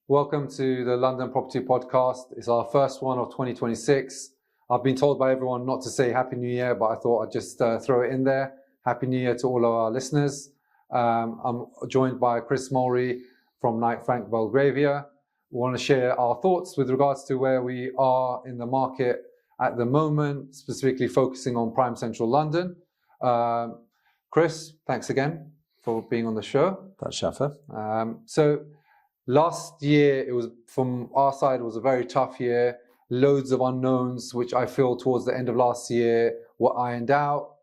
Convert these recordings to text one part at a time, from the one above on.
Welcome to the London Property Podcast. It's our first one of 2026. I've been told by everyone not to say Happy New Year, but I thought I'd just throw it in there. Happy New Year to all of our listeners. I'm joined by Chris Mulry from Knight Frank Belgravia. We want to share our thoughts with regards to where we are in the market at the moment, specifically focusing on prime central London. Chris, thanks again for being on the show. That's Jaffar. So last year, it was from our side, it was a very tough year. Loads of unknowns, which I feel towards the end of last year were ironed out.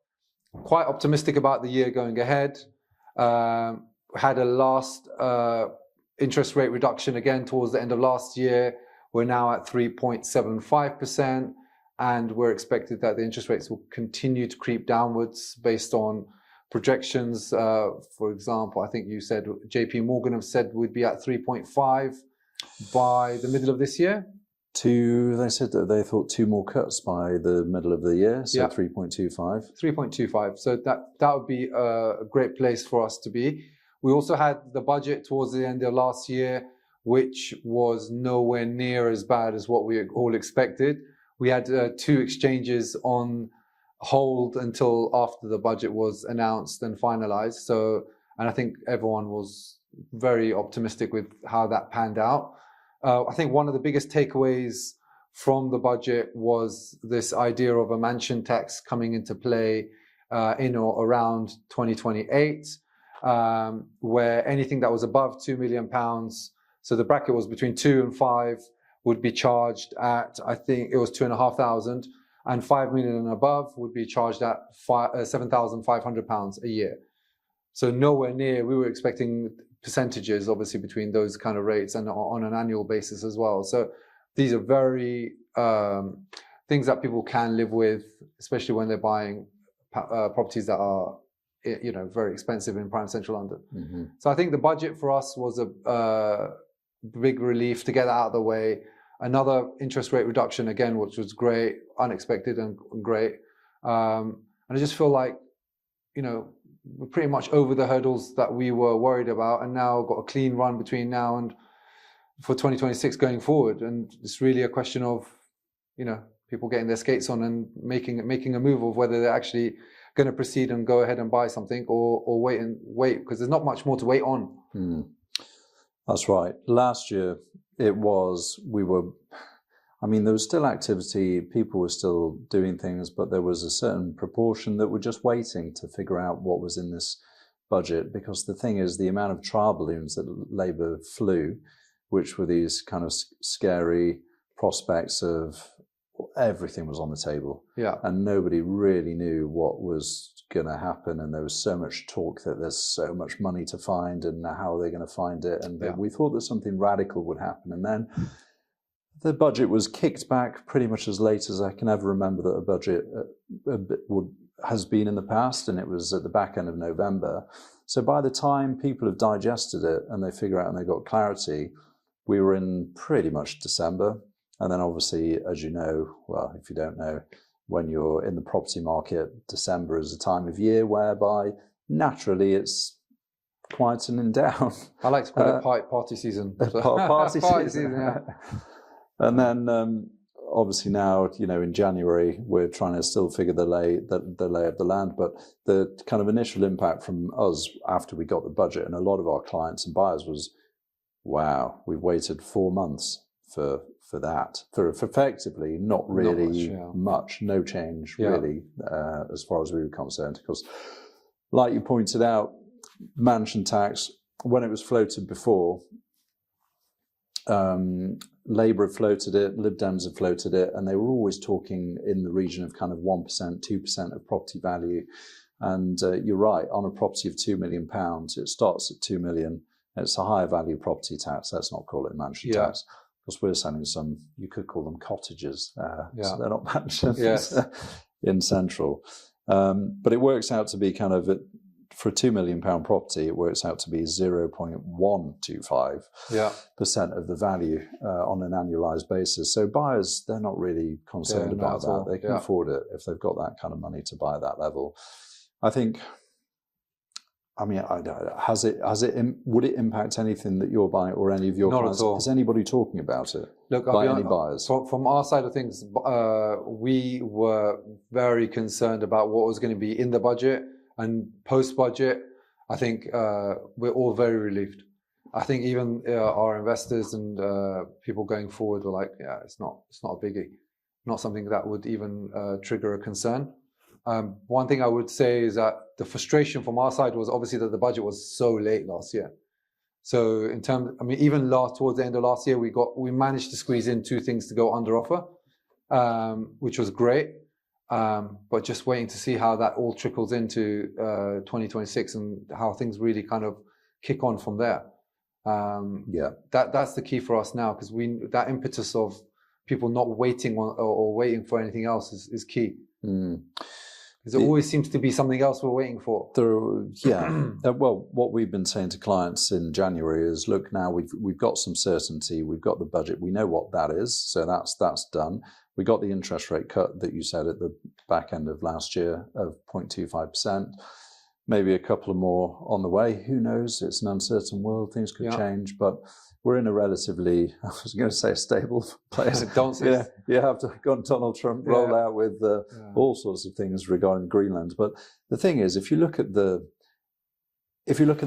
Quite optimistic about the year going ahead. Had a last interest rate reduction again towards the end of last year. We're now at 3.75%, and we're expected that the interest rates will continue to creep downwards based on projections. For example, I think you said JP Morgan have said we'd be at 3.5 by the middle of this year. They said that they thought 2 more cuts by the middle of the year, so Yeah. 3.25. 3.25. So that would be a great place for us to be. We also had the budget towards the end of last year, which was nowhere near as bad as what we all expected. We had 2 exchanges on hold until after the budget was announced and finalized. And I think everyone was very optimistic with how that panned out. I think one of the biggest takeaways from the budget was this idea of a mansion tax coming into play in or around 2028, where anything that was above £2 million, so the bracket was between 2 and 5, would be charged at, I think it was 2,500, and 5 million and above would be charged at £7,500 a year. So nowhere near, we were expecting percentages, obviously, between those kind of rates and on an annual basis as well. So these are very things that people can live with, especially when they're buying properties that are, very expensive in prime central London. Mm-hmm. So I think the budget for us was a big relief to get that out of the way. Another interest rate reduction again, which was great, unexpected and great. And I just feel like, we're pretty much over the hurdles that we were worried about, and now got a clean run between now and for 2026 going forward. And it's really a question of, people getting their skates on and making a move of whether they're actually going to proceed and go ahead and buy something or wait, because there's not much more to wait on. That's right. Last year, there was still activity, people were still doing things, but there was a certain proportion that were just waiting to figure out what was in this budget, because the thing is, the amount of trial balloons that Labour flew, which were these kind of scary prospects of everything was on the table. Yeah. And nobody really knew what was going to happen, and there was so much talk that there's so much money to find and how are they going to find it, and we thought that something radical would happen, and then the budget was kicked back pretty much as late as I can ever remember that a budget has been in the past, and it was at the back end of November. So by the time people have digested it and they figure out and they got clarity, we were in pretty much December. And then obviously, as you know, well, if you don't know, when you're in the property market, December is a time of year whereby naturally it's quietening down. I like to call it party season. Party season, yeah. And then obviously now, in January, we're trying to still figure the lay of the land. But the kind of initial impact from us after we got the budget and a lot of our clients and buyers was, wow, we've waited 4 months for that, for effectively not really much, no change really, as far as we were concerned. Because like you pointed out, mansion tax, when it was floated before, Labour had floated it, Lib Dems had floated it, and they were always talking in the region of kind of 1%, 2% of property value. And you're right, on a property of £2 million, it starts at 2 million. It's a higher value property tax. Let's not call it mansion tax, because we're selling some, you could call them cottages. So they're not mansions in central. But it works out to be kind of, for a £2 million property, it works out to be 0.125% of the value on an annualized basis. So buyers, they're not really concerned about that. They can afford it if they've got that kind of money to buy at that level. I think I mean, would it impact anything that you're buying or any of your clients? Not at all. Is anybody talking about it? Look, by any buyers? From our side of things, we were very concerned about what was going to be in the budget and post-budget. I think we're all very relieved. I think even our investors and people going forward were like, yeah, it's not a biggie, not something that would even trigger a concern. One thing I would say is that the frustration from our side was obviously that the budget was so late last year. So in terms, I mean, even towards the end of last year, we managed to squeeze in 2 things to go under offer, which was great. But just waiting to see how that all trickles into 2026 and how things really kind of kick on from there. That's the key for us now, because that impetus of people not waiting or waiting for anything else is key. Because there always seems to be something else we're waiting for. Well, what we've been saying to clients in January is, look, now we've got some certainty, we've got the budget, we know what that is, so that's done. We got the interest rate cut that you said at the back end of last year of 0.25%. Maybe a couple of more on the way. Who knows? It's an uncertain world. Things could change, but we're in a relatively, I was going to say, a stable place. You have to go on Donald Trump roll out with all sorts of things regarding Greenland. But the thing is, if you look at the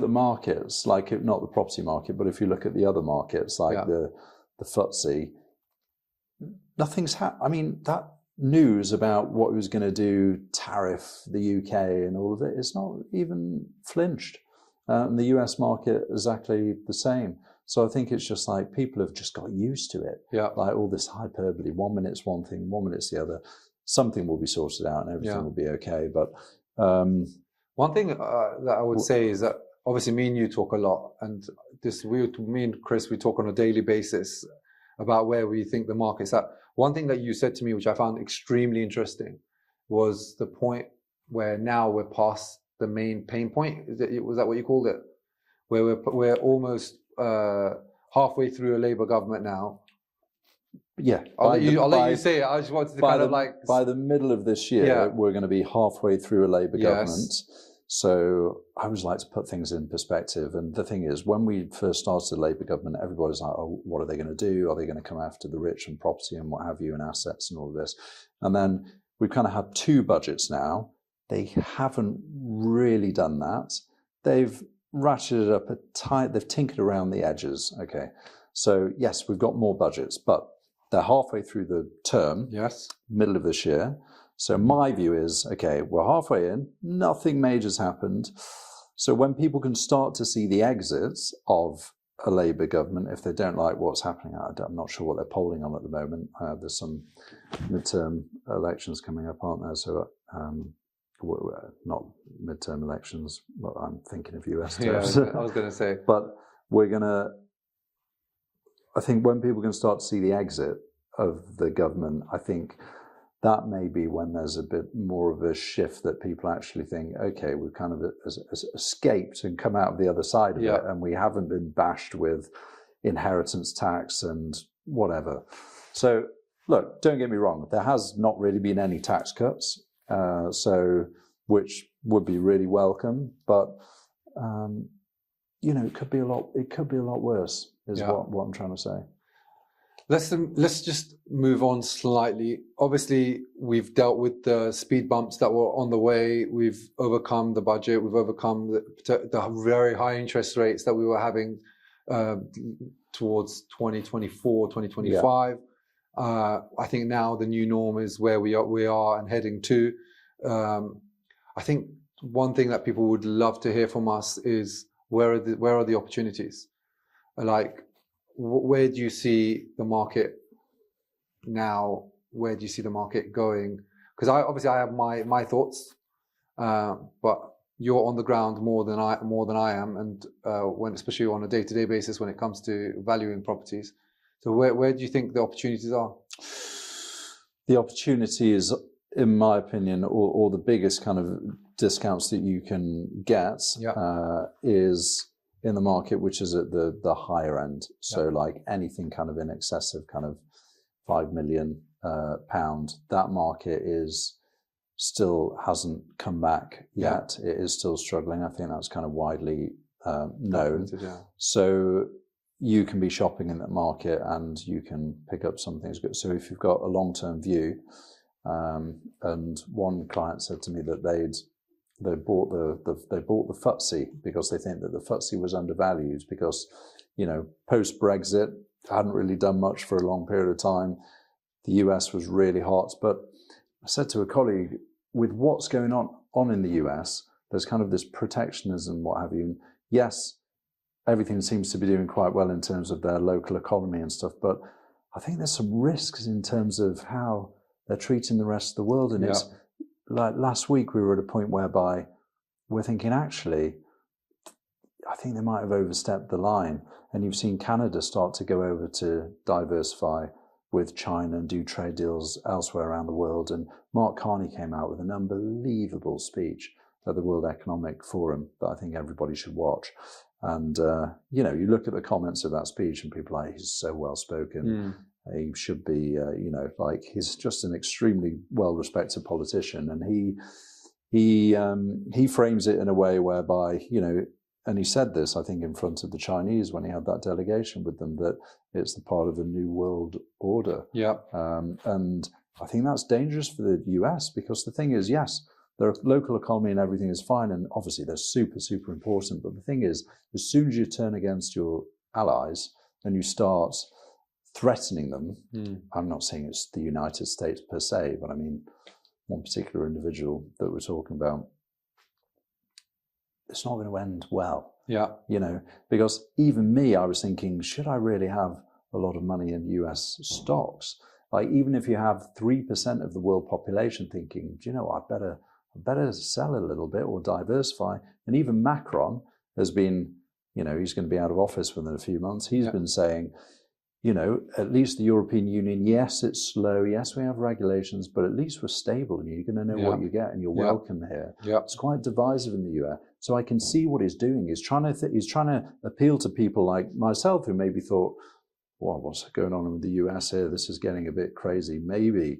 markets, like not the property market, but if you look at the other markets, like the FTSE, nothing's happened. I mean, that news about what he was going to do, tariff the UK and all of it, it's not even flinched. And the US market exactly the same. So I think it's just like people have just got used to it. Like all this hyperbole, 1 minute's one thing, 1 minute's the other. Something will be sorted out and everything will be okay. But one thing that I would say is that obviously me and you talk a lot, and me and Chris, we talk on a daily basis about where we think the market's at. One thing that you said to me, which I found extremely interesting, was the point where now we're past the main pain point. Was that what you called it? Where we're almost halfway through a Labour government now. Yeah, I'll let you say it. I just wanted to kind of like... By the middle of this year, we're going to be halfway through a Labour government. So I always like to put things in perspective. And the thing is, when we first started the Labour government, everybody's like, oh, what are they going to do? Are they going to come after the rich and property and what have you and assets and all of this? And then we've kind of had 2 budgets now. They haven't really done that. They've ratcheted up they've tinkered around the edges. Okay. So yes, we've got more budgets, but they're halfway through the term, middle of this year. So my view is, okay, we're halfway in, nothing major's happened. So when people can start to see the exits of a Labour government, if they don't like what's happening, I'm not sure what they're polling on at the moment. There's some midterm elections coming up, aren't there? So not midterm elections, but I'm thinking of US terms. I was going to say. But I think when people can start to see the exit of the government, I think that may be when there's a bit more of a shift that people actually think, okay, we've kind of escaped and come out of the other side of it, and we haven't been bashed with inheritance tax and whatever. So look, don't get me wrong, there has not really been any tax cuts, which would be really welcome, but it could be a lot worse, is what I'm trying to say. Let's just move on slightly. Obviously, we've dealt with the speed bumps that were on the way. We've overcome the budget. We've overcome the very high interest rates that we were having towards 2024, 2025. I think now the new norm is where we are and heading to. I think one thing that people would love to hear from us is where are the opportunities? Like, where do you see the market now? Where do you see the market going? Because I have my thoughts, but you're on the ground more than I am, and especially on a day-to-day basis when it comes to valuing properties. So where do you think the opportunities are? The opportunities, in my opinion, or the biggest kind of discounts that you can get is in the market, which is at the higher end. So like anything kind of in excess of kind of £5 million, that market is still hasn't come back yet. It is still struggling. I think that's kind of widely known. So you can be shopping in that market and you can pick up some things good. So if you've got a long-term view, and one client said to me that they bought the FTSE because they think that the FTSE was undervalued because, post-Brexit hadn't really done much for a long period of time. The US was really hot. But I said to a colleague, with what's going on in the US, there's kind of this protectionism, what have you. And yes, everything seems to be doing quite well in terms of their local economy and stuff, but I think there's some risks in terms of how they're treating the rest of the world. And it's like last week we were at a point whereby we're thinking, actually, I think they might have overstepped the line. And you've seen Canada start to go over to diversify with China and do trade deals elsewhere around the world. And Mark Carney came out with an unbelievable speech at the World Economic Forum that I think everybody should watch. And, you look at the comments of that speech and people are like, he's so well-spoken. He should be, he's just an extremely well-respected politician. And he frames it in a way whereby, and he said this, I think, in front of the Chinese when he had that delegation with them, that it's the part of the new world order. And I think that's dangerous for the US because the thing is, yes, their local economy and everything is fine, and obviously they're super, super important. But the thing is, as soon as you turn against your allies and you start threatening them, I'm not saying it's the United States per se, but I mean one particular individual that we're talking about, it's not going to end well. Because even me, I was thinking, should I really have a lot of money in US stocks? Like, even if you have 3% of the world population thinking, do you know what, I better sell a little bit or diversify. And even Macron has been, he's going to be out of office within a few months. He's been saying, at least the European Union, yes, it's slow. Yes, we have regulations, but at least we're stable and you're going to know what you get and you're welcome here. It's quite divisive in the US. So I can see what he's doing. He's trying to appeal to people like myself who maybe thought, well, what's going on with the US here? This is getting a bit crazy. Maybe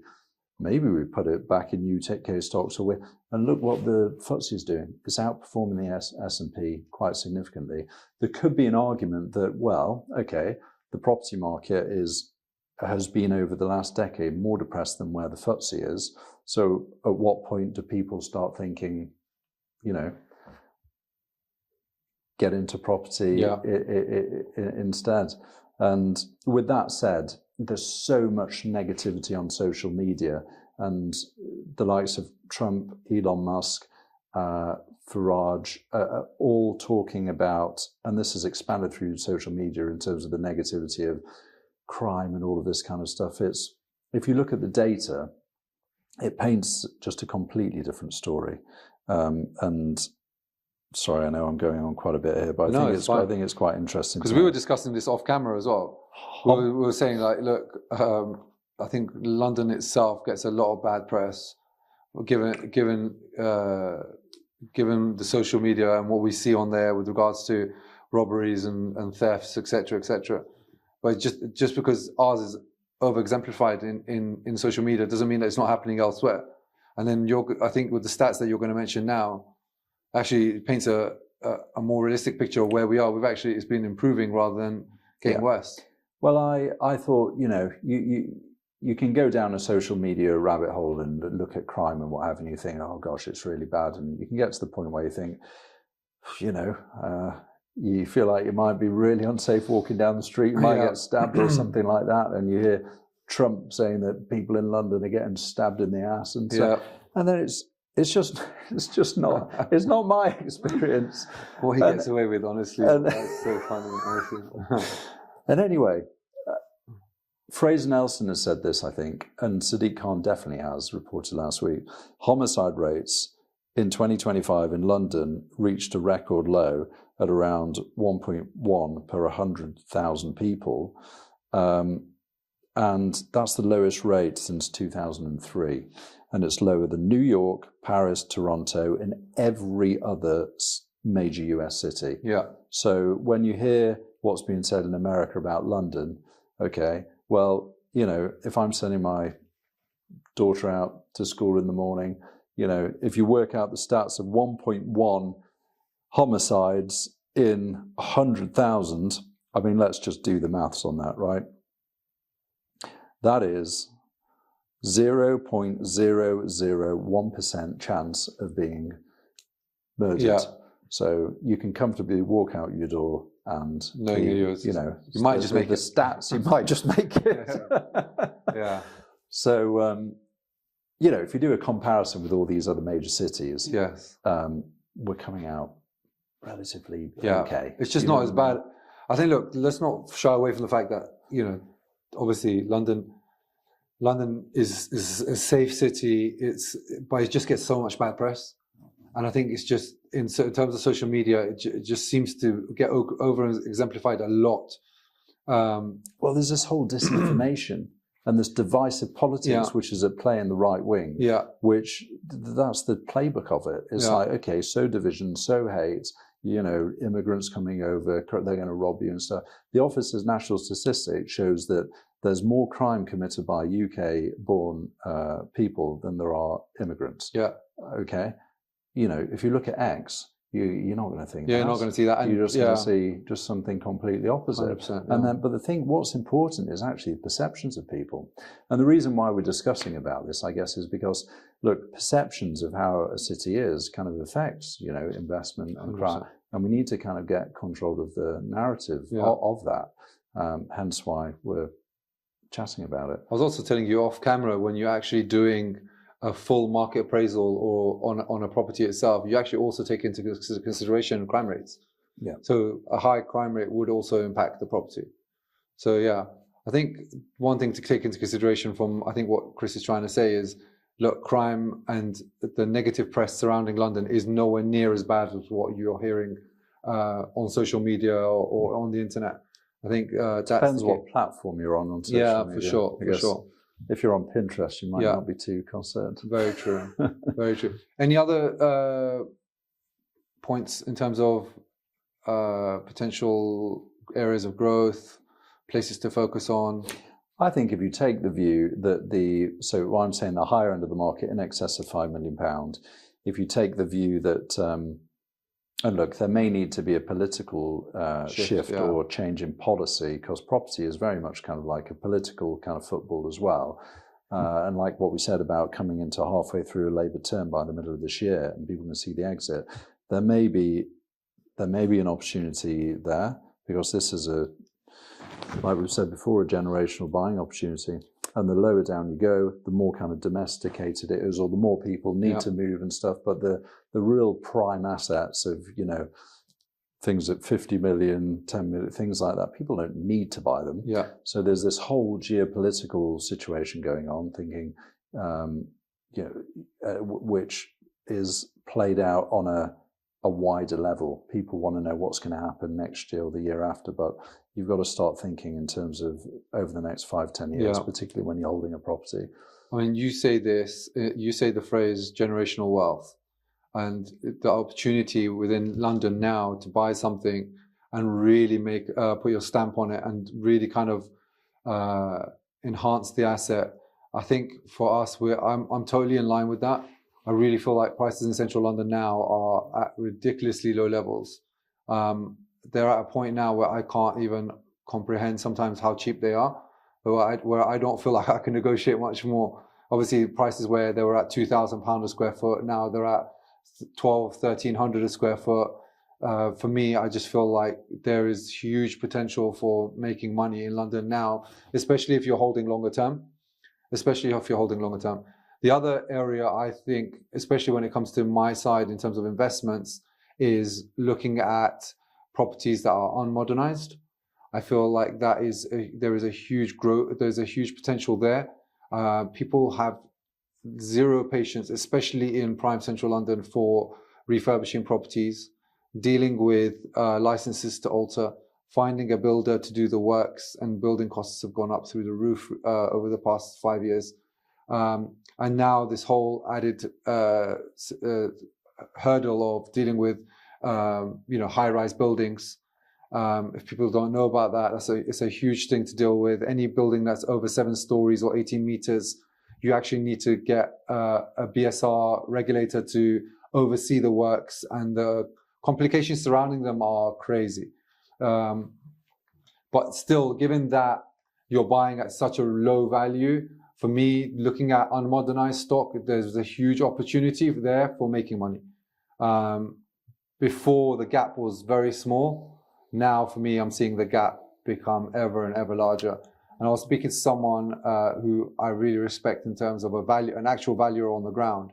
we put it back in UK stocks. And look what the FTSE is doing. It's outperforming the S&P quite significantly. There could be an argument that, well, okay, the property market has been over the last decade more depressed than where the FTSE is. So at what point do people start thinking, get into property instead? And with that said, there's so much negativity on social media, and the likes of Trump, Elon Musk, Saraj, all talking about, and this has expanded through social media in terms of the negativity of crime and all of this kind of stuff. If you look at the data, it paints just a completely different story. And sorry, I know I'm going on quite a bit here, but I think it's quite interesting. Because we were discussing this off camera as well. We were saying, like, look, I think London itself gets a lot of bad press, given the social media and what we see on there with regards to robberies and thefts, etc. But just because ours is over-exemplified in social media doesn't mean that it's not happening elsewhere. And then I think with the stats that you're going to mention now, actually it paints a more realistic picture of where we are. It's been improving rather than getting worse. Well, I thought, you can go down a social media rabbit hole and look at crime and what have you, and you think, oh gosh, it's really bad. And you can get to the point where you think, you feel like you might be really unsafe walking down the street, you might get stabbed or something like that. And you hear Trump saying that people in London are getting stabbed in the ass. And so, and then it's just not my experience. What he gets away with, honestly, that's so funny, honestly. And anyway, Fraser Nelson has said this, I think, and Sadiq Khan definitely has, reported last week. Homicide rates in 2025 in London reached a record low at around 1.1 per 100,000 people. And that's the lowest rate since 2003. And it's lower than New York, Paris, Toronto, and every other major US city. So when you hear what's being said in America about London, okay, well, if I'm sending my daughter out to school in the morning, if you work out the stats of 1.1 homicides in 100,000, I mean, let's just do the maths on that, right? That is 0.001% chance of being murdered. Yeah. So you can comfortably walk out your door and you might just make the stats. You might just make it. Yeah. So if you do a comparison with all these other major cities, yes, we're coming out relatively yeah. okay. It's just not as bad. I think. Look, let's not shy away from the fact that obviously London is a safe city. But it just gets so much bad press, and I think it's just in terms of social media, it just seems to get over exemplified a lot. Well, there's this whole disinformation and this divisive politics, which is at play in the right wing. Yeah, which that's the playbook of it. It's like, okay, so division, so hate. Immigrants coming over, they're going to rob you and stuff. The Office of National Statistics shows that there's more crime committed by UK-born people than there are immigrants. Yeah. Okay. If you look at X, you're not going to think. Yeah, you're not going to see that. You're just going to see just something completely opposite. 100%, And then, but what's important is actually the perceptions of people. And the reason why we're discussing about this, I guess, is because, look, perceptions of how a city is kind of affects, investment and crime. And we need to kind of get control of the narrative of that. Hence why we're chatting about it. I was also telling you off camera, when you're actually doing a full market appraisal or on a property itself, you actually also take into consideration crime rates. Yeah. So a high crime rate would also impact the property. So yeah, I think one thing to take into consideration from, I think what Chris is trying to say is, look, crime and the negative press surrounding London is nowhere near as bad as what you're hearing on social media or on the internet. I think that depends what platform you're on social media. Yeah, for sure. If you're on Pinterest, you might not be too concerned. Very true. Very true. Any other points in terms of potential areas of growth, places to focus on? I think if you take the view that what I'm saying, the higher end of the market in excess of £5 million, if you take the view that, and look, there may need to be a political shift or change in policy, because property is very much kind of like a political kind of football as well. And like what we said about coming into halfway through a Labour term by the middle of this year and people can see the exit, there may be an opportunity there, because this is like we've said before, a generational buying opportunity. And the lower down you go, the more kind of domesticated it is, or the more people need to move and stuff. But the real prime assets of, things at 50 million, 10 million, things like that, people don't need to buy them. Yeah. So there's this whole geopolitical situation going on, thinking, which is played out on a wider level. People want to know what's going to happen next year or the year after, but you've got to start thinking in terms of over the next 5-10 years, particularly when you're holding a property. I mean, you say the phrase generational wealth, and the opportunity within London now to buy something and really put your stamp on it and really kind of enhance the asset. I think for us, I'm totally in line with that. I really feel like prices in central London now are at ridiculously low levels. They're at a point now where I can't even comprehend sometimes how cheap they are, where I don't feel like I can negotiate much more. Obviously, prices where they were at £2,000 a square foot, now they're at $1,200-1,300 a square foot. For me, I just feel like there is huge potential for making money in London now, especially if you're holding longer term. The other area, I think, especially when it comes to my side in terms of investments, is looking at properties that are unmodernised. I feel like there is a huge growth. There's a huge potential there. People have zero patience, especially in prime central London, for refurbishing properties, dealing with licenses to alter, finding a builder to do the works, and building costs have gone up through the roof over the past 5 years. And now this whole added hurdle of dealing with high-rise buildings. If people don't know about that, it's a huge thing to deal with. Any building that's over 7 stories or 18 meters, you actually need to get a BSR regulator to oversee the works, and the complications surrounding them are crazy. But still, given that you're buying at such a low value, for me, looking at unmodernized stock, there's a huge opportunity there for making money. Before, the gap was very small. Now, for me, I'm seeing the gap become ever and ever larger. And I was speaking to someone who I really respect in terms of an actual valuer on the ground.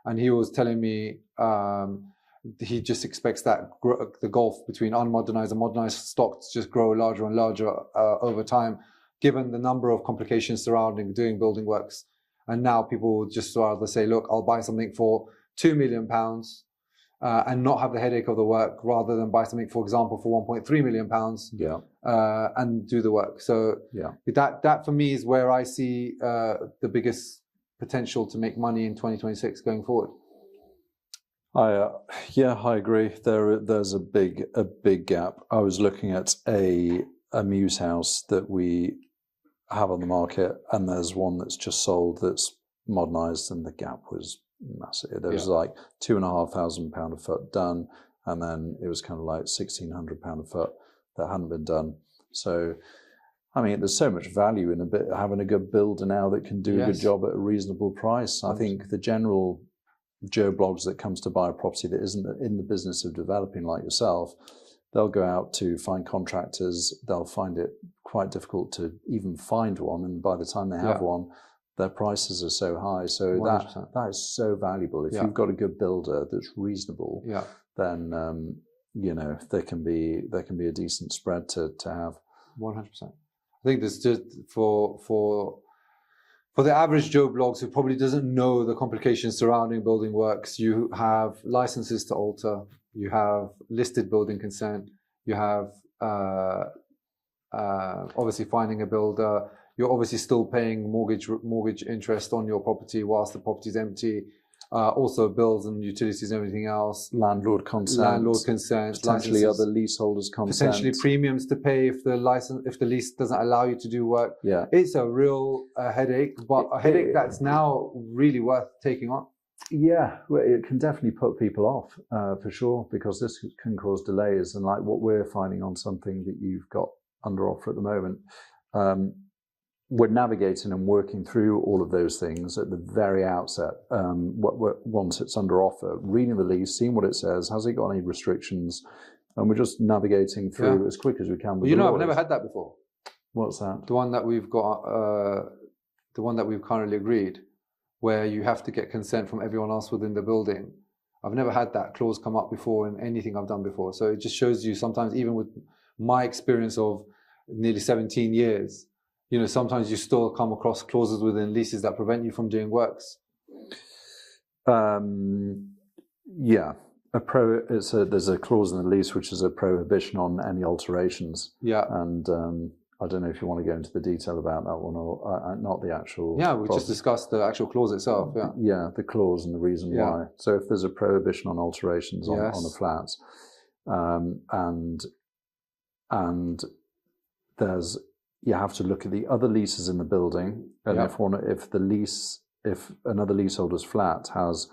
And he was telling me he just expects that the gulf between unmodernized and modernized stock to just grow larger and larger over time, given the number of complications surrounding doing building works. And now people will just rather say, look, I'll buy something for £2 million and not have the headache of the work, rather than buy something, for example, for £1.3 million and do the work. So that for me is where I see the biggest potential to make money in 2026 going forward. I agree. There's a big gap. I was looking at a Muse house that we have on the market, and there's one that's just sold that's modernized, and the gap was massive. There was like £2,500 a foot done, and then it was kind of like £1,600 a foot that hadn't been done. So, I mean, there's so much value in having a good builder now that can do a good job at a reasonable price. I think the general Joe Bloggs that comes to buy a property that isn't in the business of developing like yourself, they'll go out to find contractors. They'll find it quite difficult to even find one, and by the time they have one, their prices are so high. So 100%. that is so valuable. If you've got a good builder that's reasonable, then there can be a decent spread to have. 100%. I think there's just for the average Joe Bloggs who probably doesn't know the complications surrounding building works, you have licenses to alter, you have listed building consent, you have obviously finding a builder, you're obviously still paying mortgage interest on your property whilst the property is empty. Also bills and utilities and everything else. Landlord consent. Potentially other leaseholders' consent. Potentially premiums to pay if the lease doesn't allow you to do work. Yeah. It's a real headache, but a headache that's now really worth taking on. Yeah, well, it can definitely put people off for sure, because this can cause delays. And like what we're finding on something that you've got under offer at the moment, we're navigating and working through all of those things at the very outset. Once it's under offer, reading the lease, seeing what it says, has it got any restrictions, and we're just navigating through as quick as we can. Well, I've never had that before. What's that? The one that we've got, the one that we've currently agreed, where you have to get consent from everyone else within the building. I've never had that clause come up before in anything I've done before. So it just shows you sometimes, even with my experience of nearly 17 years, sometimes you still come across clauses within leases that prevent you from doing works. Yeah, there's a clause in the lease which is a prohibition on any alterations. Yeah, and I don't know if you want to go into the detail about that one or not the actual. Yeah, we just discussed the actual clause itself. Yeah, yeah, the clause and the reason why. So if there's a prohibition on alterations on the flats, and there's. You have to look at the other leases in the building, and if another leaseholder's flat has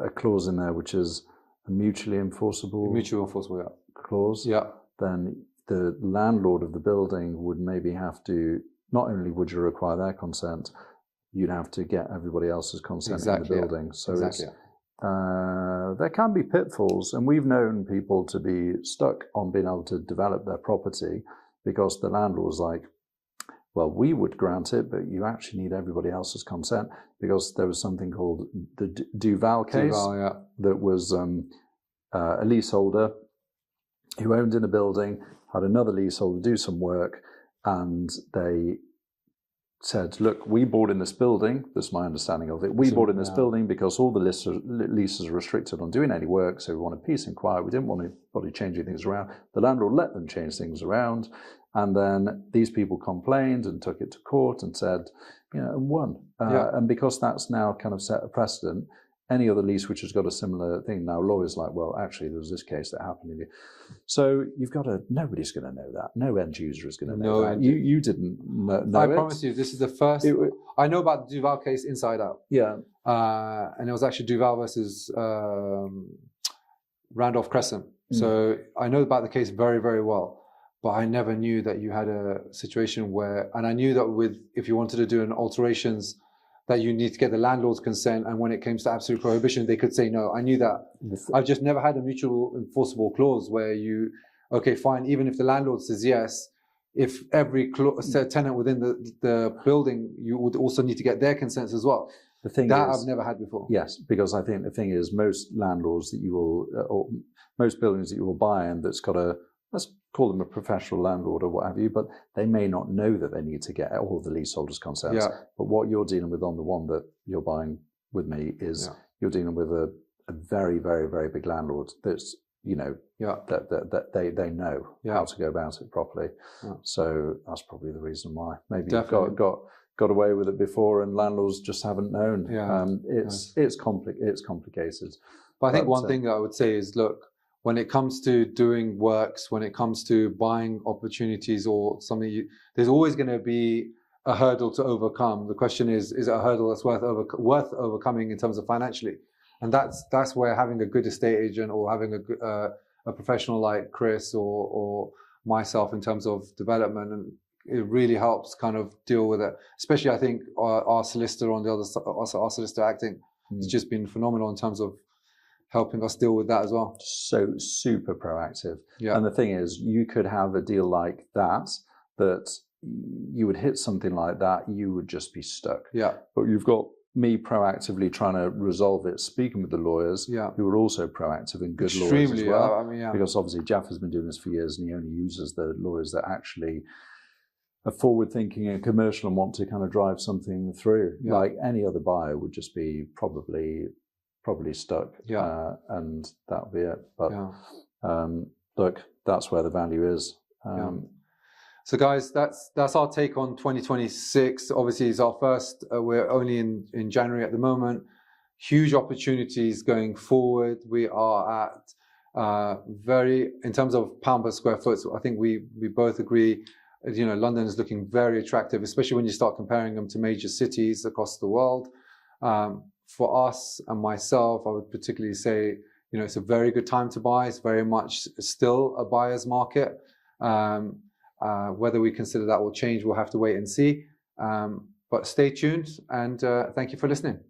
a clause in there which is a mutually enforceable clause, then the landlord of the building would maybe have to, not only would you require their consent, you'd have to get everybody else's consent in the building. So there can be pitfalls, and we've known people to be stuck on being able to develop their property because the landlord was like, well, we would grant it, but you actually need everybody else's consent, because there was something called the Duval case that was a leaseholder who owned in a building, had another leaseholder do some work, and they said, look, we bought in this building, that's my understanding of it, we bought in this building because all the leases are restricted on doing any work, so we wanted peace and quiet, we didn't want anybody changing things around. The landlord let them change things around, and then these people complained and took it to court and said, and won. And because that's now kind of set a precedent, any other lease which has got a similar thing. Now, lawyers like, well, actually, there was this case that happened. So you've got to, nobody's going to know that. No end user is going to know that. You didn't know I promise you, this is the first. I know about the Duval case inside out. Yeah. And it was actually Duval versus Randolph Crescent. So I know about the case very, very well. But I never knew that you had a situation where, and I knew that if you wanted to do an alterations, that you need to get the landlord's consent, and when it comes to absolute prohibition, they could say no. I knew that. I've just never had a mutual enforceable clause where okay, fine, even if the landlord says yes, if every tenant within the building, you would also need to get their consents as well. The thing that is, I've never had before. Yes, because I think the thing is, most landlords that you will, or most buildings that you will buy, and that's got let's call them a professional landlord or what have you, but they may not know that they need to get all the leaseholders' consents. Yeah. But what you're dealing with on the one that you're buying with me is you're dealing with a very, very, very big landlord that's, that they know how to go about it properly. Yeah. So that's probably the reason why. Maybe you've got away with it before and landlords just haven't known. Yeah. It's complicated. But I think one thing that I would say is, look, when it comes to doing works, when it comes to buying opportunities or something, there's always going to be a hurdle to overcome. The question is it a hurdle that's worth overcoming in terms of financially? And that's where having a good estate agent or having a professional like Chris or myself in terms of development, and it really helps kind of deal with it. Especially, I think our solicitor on the other side, also our solicitor acting, has just been phenomenal in terms of helping us deal with that as well. So super proactive. Yeah. And the thing is, you could have a deal like that you would hit something like that, you would just be stuck. Yeah. But you've got me proactively trying to resolve it, speaking with the lawyers who are also proactive and good lawyers as well. I mean, because obviously Jaffar's been doing this for years and he only uses the lawyers that actually are forward thinking and commercial and want to kind of drive something through. Yeah. Like any other buyer would just be probably stuck, and that'll be it. But look, that's where the value is. So guys, that's our take on 2026. Obviously, it's our first. We're only in January at the moment. Huge opportunities going forward. We are at in terms of pound per square foot. So I think we both agree. London is looking very attractive, especially when you start comparing them to major cities across the world. For us and myself, I would particularly say, it's a very good time to buy. It's very much still a buyer's market. Whether we consider that will change, we'll have to wait and see. But stay tuned, and thank you for listening.